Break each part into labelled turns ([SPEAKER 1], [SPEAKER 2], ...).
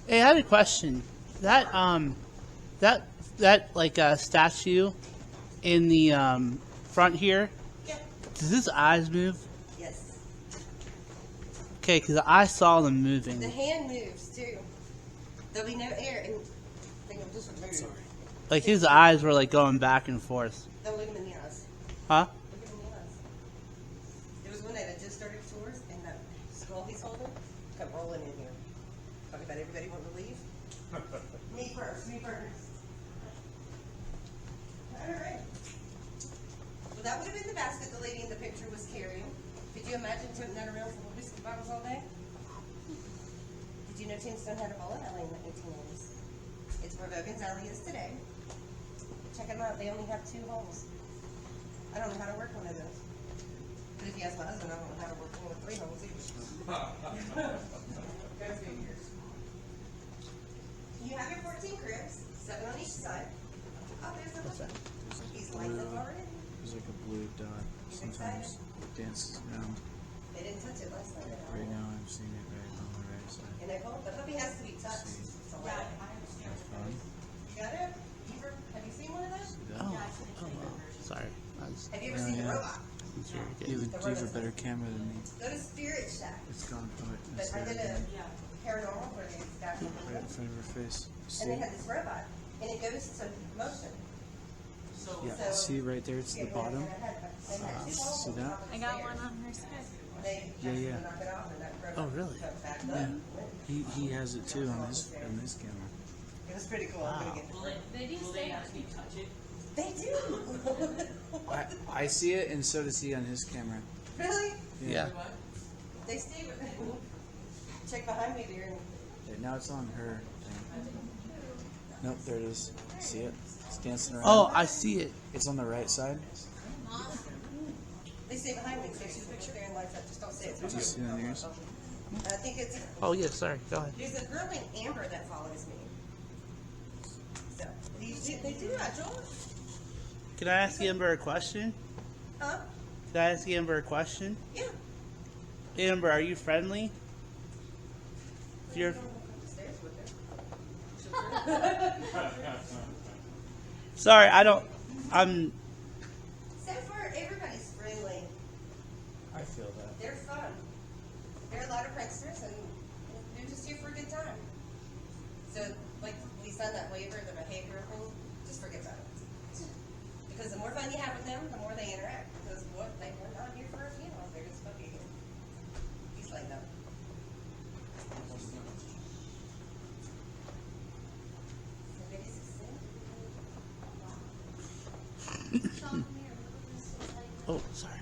[SPEAKER 1] Hey, I had a question. That like statue in the front here.
[SPEAKER 2] Yeah.
[SPEAKER 1] Does his eyes move?
[SPEAKER 2] Yes.
[SPEAKER 1] Okay, because I saw them moving.
[SPEAKER 2] The hand moves too. There'll be no air, and they will just move.
[SPEAKER 1] Like his eyes were like going back and forth.
[SPEAKER 2] They'll look him in the eyes.
[SPEAKER 1] Huh?
[SPEAKER 2] Look him in the eyes. There was one that had just started tours, and that skull he's holding come rolling in here. Talking about everybody wanting to leave. Me first. Me first. All right. Well, that would have been the basket the lady in the picture was carrying. Could you imagine toting that around full of whiskey bottles all day? Did you know Tombstone had a bowling alley in the 1880s? It's where Vogan's Alley is today. Check them out. They only have 2 holes. I don't know how to work one of those. But if you ask my husband, I don't know how to work one with 3 holes either. Go figures. You have your 14 cribs, 7 on each side. Oh, there's the one. He's lights up already.
[SPEAKER 3] There's like a blue dot. Sometimes it dances around.
[SPEAKER 2] They didn't touch it last night at all.
[SPEAKER 3] Right now I'm seeing it right on the right side.
[SPEAKER 2] And I hope the puppy has to be touched. So
[SPEAKER 4] Yeah,
[SPEAKER 2] let it.
[SPEAKER 4] I understand.
[SPEAKER 3] Fun.
[SPEAKER 2] You got it? Have you seen one of those?
[SPEAKER 3] See that?
[SPEAKER 1] Oh,
[SPEAKER 4] Yeah, I've seen the trailer
[SPEAKER 1] wow.
[SPEAKER 4] version.
[SPEAKER 1] Sorry. I was,
[SPEAKER 2] Have you ever
[SPEAKER 3] Oh,
[SPEAKER 2] seen the
[SPEAKER 3] yeah.
[SPEAKER 2] robot?
[SPEAKER 3] You have a better camera than me.
[SPEAKER 2] Go to Spirit Shack.
[SPEAKER 3] It's gone. Oh,
[SPEAKER 2] But
[SPEAKER 3] it's
[SPEAKER 2] I
[SPEAKER 3] there
[SPEAKER 2] did a
[SPEAKER 3] again.
[SPEAKER 4] Yeah.
[SPEAKER 2] paranormal where they got
[SPEAKER 3] Right in front of her face. See?
[SPEAKER 2] and they had this robot, and it goes to motion.
[SPEAKER 4] So,
[SPEAKER 3] Yeah.
[SPEAKER 2] So-
[SPEAKER 3] See right there? It's the bottom. See that?
[SPEAKER 5] I got one on her side.
[SPEAKER 3] Yeah.
[SPEAKER 1] Oh, really?
[SPEAKER 3] Yeah. He has it too on his camera.
[SPEAKER 2] It was pretty cool. I'm gonna get
[SPEAKER 4] will
[SPEAKER 2] the
[SPEAKER 4] they,
[SPEAKER 5] They do
[SPEAKER 4] will
[SPEAKER 5] say
[SPEAKER 4] they
[SPEAKER 5] that.
[SPEAKER 4] actually touch it?
[SPEAKER 2] They do.
[SPEAKER 3] I see it, and so does he on his camera.
[SPEAKER 2] Really?
[SPEAKER 1] yeah.
[SPEAKER 4] What?
[SPEAKER 2] They stay with me. Check behind me there.
[SPEAKER 3] Okay, now it's on her thing. Nope, there it is. See it? It's dancing around.
[SPEAKER 1] Oh, I see it.
[SPEAKER 3] It's on the right side.
[SPEAKER 2] They stay behind me. So she's picture there and lights up. Just don't say it.
[SPEAKER 3] Do you see it on yours?
[SPEAKER 2] I think it's.
[SPEAKER 1] Oh, yeah, sorry. Go ahead.
[SPEAKER 2] There's a girl named Amber that follows me. So they do that, Joel.
[SPEAKER 1] Can I ask Amber a question?
[SPEAKER 2] Huh?
[SPEAKER 1] Can I ask Amber a question?
[SPEAKER 2] Yeah.
[SPEAKER 1] Amber, are you friendly? If you're,
[SPEAKER 2] Upstairs with her.
[SPEAKER 1] sorry, I'm,
[SPEAKER 2] So far, everybody's friendly.
[SPEAKER 3] I feel that.
[SPEAKER 2] They're fun. There are a lot of pranksters, and they're just here for a good time. So, like, we signed that waiver, the behavior thing, just forget about it. Because the more fun you have with them, the more they interact. Because what they were not here for a funeral, they're just fucking here. He's like, no. Somebody's sick.
[SPEAKER 5] Sean, come here. This is like,
[SPEAKER 1] oh, sorry.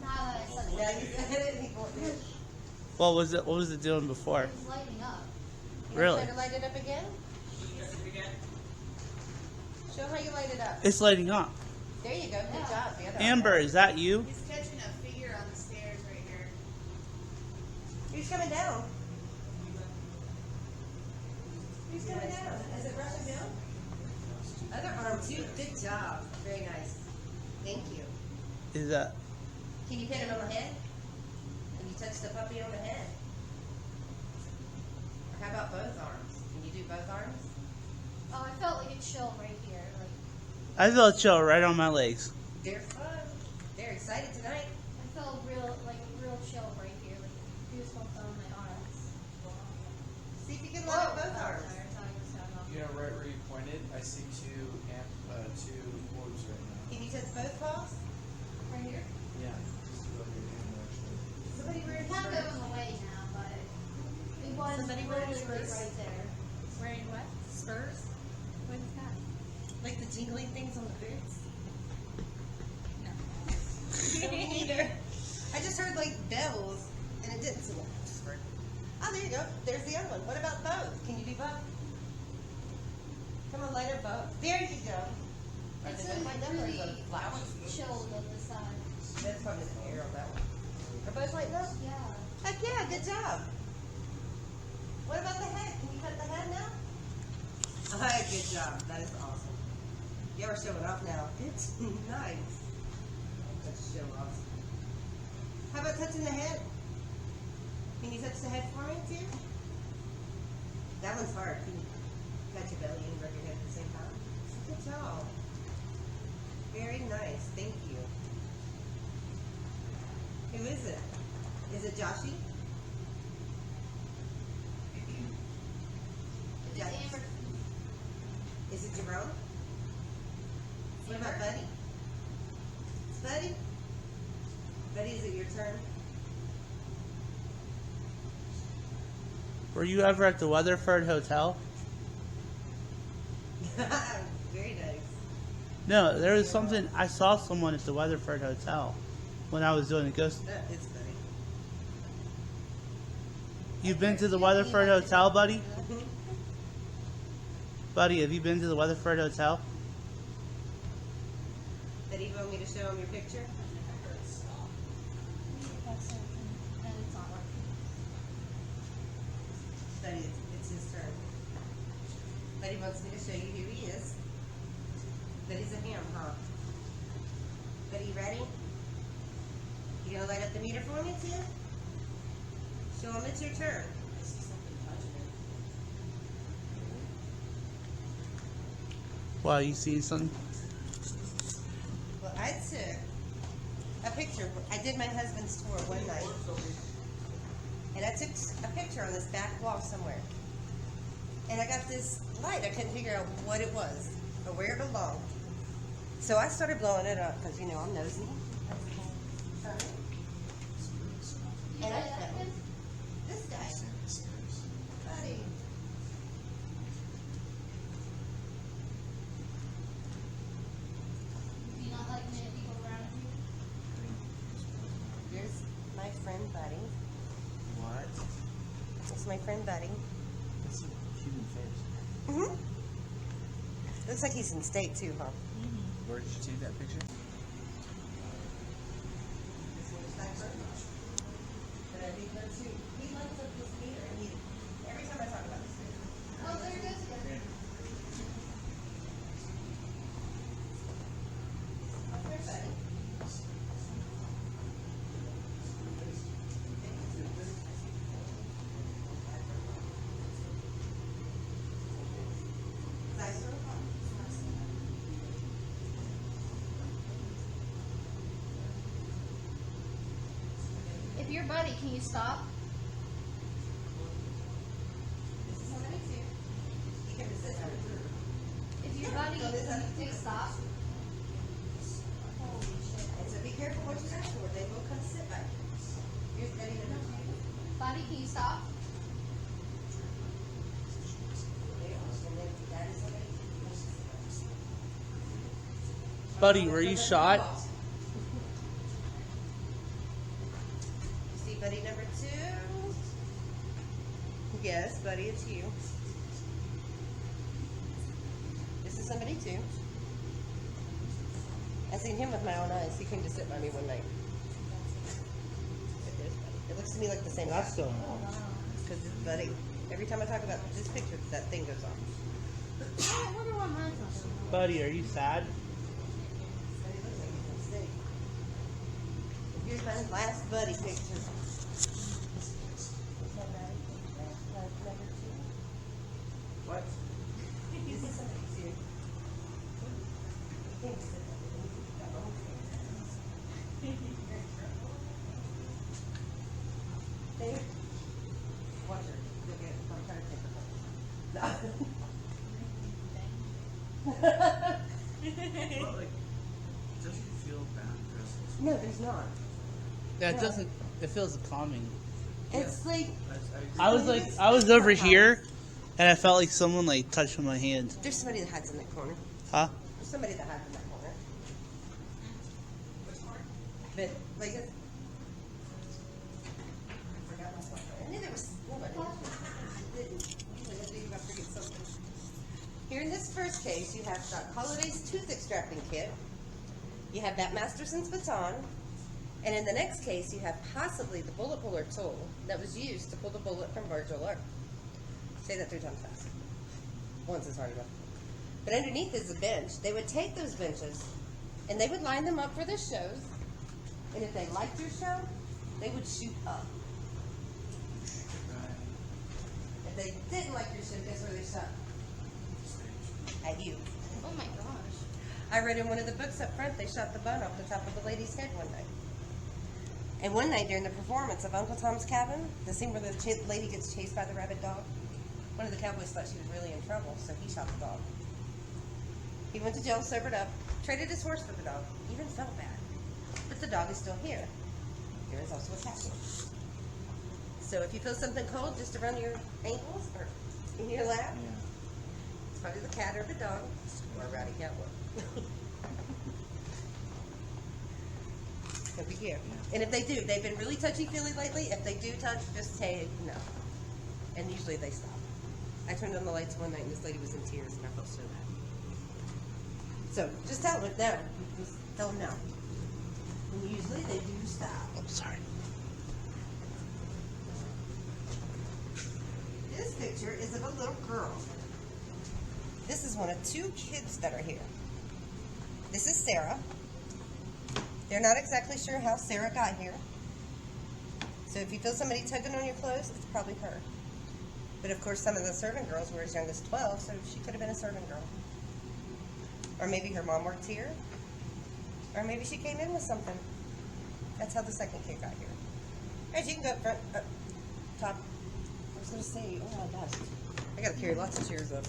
[SPEAKER 5] now that it's like,
[SPEAKER 2] Yeah, you said it. He won't do it.
[SPEAKER 1] What was it doing before?
[SPEAKER 5] it's lighting up.
[SPEAKER 2] You
[SPEAKER 1] Really?
[SPEAKER 2] want to try to light it up again? Show how you light it up.
[SPEAKER 1] It's lighting up.
[SPEAKER 2] There you go. Good job. The other
[SPEAKER 1] Amber, is that you?
[SPEAKER 6] He's catching a figure on the stairs right here.
[SPEAKER 2] Who's coming down? Who's coming down? Is it rushing down? Other arm too. Good job. Very nice. Thank you.
[SPEAKER 1] Is that,
[SPEAKER 2] Can you pet him on the head? Can you touch the puppy on the head? Or how about both arms? Can you do both arms?
[SPEAKER 5] Oh, I felt like a chill right here. Like,
[SPEAKER 1] I felt chill right on my legs.
[SPEAKER 2] They're fun. They're excited tonight.
[SPEAKER 5] I felt real chill right here. Like, goosebumps on my arms.
[SPEAKER 2] See if you can light up both
[SPEAKER 5] Sorry,
[SPEAKER 2] arms.
[SPEAKER 5] I thought it was down off.
[SPEAKER 3] You know, right where you pointed, I see two orbs right now.
[SPEAKER 2] Can you touch both paws?
[SPEAKER 5] Right here?
[SPEAKER 3] Yeah. Just above your hand, actually.
[SPEAKER 2] Somebody wearing
[SPEAKER 5] It's kind of
[SPEAKER 2] spurs?
[SPEAKER 5] going away now, but it was
[SPEAKER 2] Somebody wearing
[SPEAKER 5] literally
[SPEAKER 2] spurs?
[SPEAKER 5] right there.
[SPEAKER 6] Wearing what?
[SPEAKER 2] Spurs?
[SPEAKER 6] What's that?
[SPEAKER 2] Like the jingling things on the boots?
[SPEAKER 6] No.
[SPEAKER 2] Me neither. I just heard like bells, and it didn't. So oh, there you go. There's the other one. What about both? Can you do both? Come on, light up both. There you go. Are
[SPEAKER 5] It's
[SPEAKER 2] they both lighting up or is
[SPEAKER 5] really
[SPEAKER 2] it flash?
[SPEAKER 5] chilled on the side.
[SPEAKER 2] That's probably the air on that one. Are both lighting up?
[SPEAKER 5] Yeah.
[SPEAKER 2] Heck yeah, good job. What about the head? Can you cut the head now? Alright, good job. That is awesome. You are showing off now. It's nice. Let's show off. How about touching the head? Can you touch the head for me too? one's hard. Can you touch your belly and rub your head at the same time? Good job. Very nice. Thank you. Who is it? Is it Joshy?
[SPEAKER 5] It's Amber.
[SPEAKER 2] Is it Jerome? What about Buddy? It's Buddy? Buddy, is it your turn?
[SPEAKER 1] Were you ever at the Weatherford Hotel?
[SPEAKER 2] Very nice.
[SPEAKER 1] No, there was something. I saw someone at the Weatherford Hotel when I was doing a ghost.
[SPEAKER 2] It's Buddy.
[SPEAKER 1] You've been to the Weatherford Hotel, buddy? Buddy, have you been to the Weatherford Hotel?
[SPEAKER 2] Did he want me to show him your picture?
[SPEAKER 5] And it's not working.
[SPEAKER 2] Buddy, it's his turn. Buddy wants me to show you who he is. Buddy's a ham, huh? Buddy, you ready? You gonna light up the meter for me, too? Show him it's your turn.
[SPEAKER 1] Wow, you seen something?
[SPEAKER 2] Well, I took a picture. I did my husband's tour one night. And I took a picture on this back wall somewhere. And I got this light. I couldn't figure out what it was or where it belonged. So I started blowing it up because, you know, I'm nosy. And I found this guy. Buddy.
[SPEAKER 5] Do you not like many people around you?
[SPEAKER 2] Here's my friend Buddy.
[SPEAKER 3] What?
[SPEAKER 2] That's my friend Buddy.
[SPEAKER 3] It's a human face.
[SPEAKER 2] Mm-hmm. Looks like he's in state too, huh?
[SPEAKER 3] Where did you take that picture?
[SPEAKER 2] He lights up this meter, and every time I talk about this meter.
[SPEAKER 5] Oh, there it is again.
[SPEAKER 2] Where's Buddy?
[SPEAKER 5] If you're Buddy, can you stop?
[SPEAKER 2] This is somebody too. You can just sit down.
[SPEAKER 5] If you're Buddy, can you please stop? Holy shit.
[SPEAKER 2] And so be careful what you ask for. They will come sit by you. Here's Buddy number 2.
[SPEAKER 5] Buddy, can you stop?
[SPEAKER 2] And then that is somebody.
[SPEAKER 1] Buddy, were you shot?
[SPEAKER 2] See Buddy number 2? Yes, Buddy, it's you. This is somebody too. I seen him with my own eyes. He came to sit by me one night. There's Buddy. It looks to me like the same guy.
[SPEAKER 1] That's so.
[SPEAKER 2] Because it's Buddy. Every time I talk about this picture, that thing goes off.
[SPEAKER 5] I wonder why mine's not doing that.
[SPEAKER 1] Buddy, are you sad?
[SPEAKER 2] Buddy looks like he's in state. Here's my last Buddy picture.
[SPEAKER 3] What?
[SPEAKER 2] This is somebody too. Thanks. There. Watch her. You'll get. I'm trying to take her.
[SPEAKER 3] Well, like, doesn't it feel bad for
[SPEAKER 2] No, there's not.
[SPEAKER 1] Yeah, it doesn't. It feels calming.
[SPEAKER 2] It's like
[SPEAKER 1] I was over here, and I felt like someone like touched my hand.
[SPEAKER 2] there's somebody that hides in that corner.
[SPEAKER 1] Huh?
[SPEAKER 2] There's somebody that hides in that corner. But like it's, I forgot my spot. I knew there was nobody. I didn't. Usually I think about forget something. Here in this first case, you have Doc Holliday's tooth extracting kit. You have Bat Masterson's baton. And in the next case, you have possibly the bullet puller tool that was used to pull the bullet from Virgil Lurk. Say that 3 times fast. Once is hard enough. But underneath is a bench. They would take those benches and they would line them up for their shows. And if they liked your show, they would shoot up. If they didn't like your show, guess where they shot? At you.
[SPEAKER 5] Oh my gosh.
[SPEAKER 2] I read in one of the books up front, they shot the bun off the top of the lady's head one night. And one night during the performance of Uncle Tom's Cabin, the scene where the lady gets chased by the rabid dog, one of the cowboys thought she was really in trouble, so he shot the dog. He went to jail, sobered up, traded his horse for the dog, even felt bad. But the dog is still here. Here is also a castle. So if you feel something cold just around your ankles or in your lap,
[SPEAKER 3] Yeah.
[SPEAKER 2] it's probably the cat or the dog or a rowdy cowboy. So be careful. And if they do, they've been really touchy-feely lately. If they do touch, just say no. And usually they stop. I turned on the lights one night and this lady was in tears and I felt so bad. So just tell them no. Just tell them no. And usually they do stop.
[SPEAKER 1] I'm sorry.
[SPEAKER 2] This picture is of a little girl. This is one of 2 kids that are here. This is Sarah. They're not exactly sure how Sarah got here. So if you feel somebody tugging on your clothes, it's probably her. But of course some of the servant girls were as young as 12, so she could have been a servant girl. Or maybe her mom worked here. Or maybe she came in with something. That's how the second kid got here. Alright, you can go up front, up top. I was gonna say, oh my gosh. I gotta carry lots of chairs up.